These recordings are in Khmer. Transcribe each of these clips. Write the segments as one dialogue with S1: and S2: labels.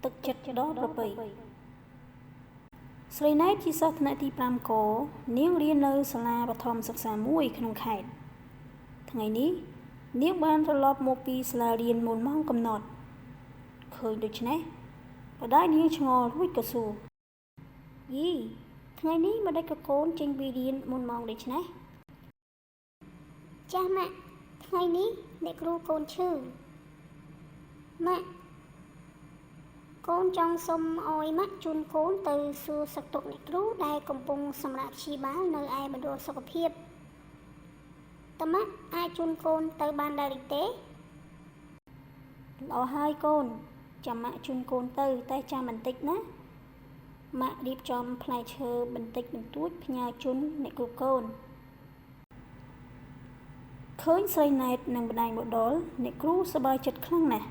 S1: ទឹកចិត្តដ៏ប្រពៃស្រីណែតជាសិស្សថ្នាក់ទី5កនាងរៀននៅសាលាបឋមសិក្សាមួយក្នុងខេត្តថ្ងៃនេះនាងបានត្រឡប់មកពីសាលារៀនមុនម៉ោងកំណត់ឃើញដូច្នេះម្ដាយនាងឆ្ងល់រួចក៏សួរយីថ្ងៃនេះម្ដេចក៏កូនចេញពីរៀនមុនម៉ោងដូច្នេះ
S2: ចាស់ម៉ាក់ថ្ងៃនេះអ្នកគ្រូកូនឈឺម៉ាក់កូនចង់សុំឲ្យម៉ាក់ជូនកូនទៅសួរសុខទុក្ខអ្នកគ្រូដែលកំពុងសម្រាប់ព្យាបាលនៅឯមណ្ឌលសុខភាពតើម៉ាក់អាចជូនកូនទៅបានដែរឬទេ
S1: ល្អហើយកូនចាំម៉ាក់ជូនកូនទៅតែចាំបន្តិចណាម៉ាក់រៀបចំផ្លែឈើបន្តិចបន្តួចផ្ញើជូនអ្នកគ្រូកូនឃើញស្រីណែតនិងម្ដាយមកដល់អ្នកគ្រូសប្បាយចិត្តខ្លាំងណាស់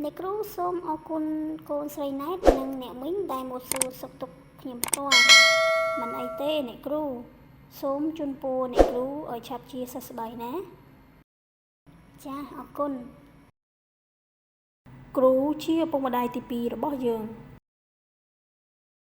S2: អ្នកគ្រូសូមអរគុណកូនស្រីណែតនិងអ្នកមីងដែលមកសួរសុខទុក្ខខ្ញុំផ្ទាល់
S1: មិនអីទេអ្នកគ្រូសូមជូនពរអ្នកគ្រូឲ្យឆាប់ជាសះស្បើយណា
S2: ចាអរគុណ
S1: គ្រូជាឪពុកម្ដាយទី2របស់យើង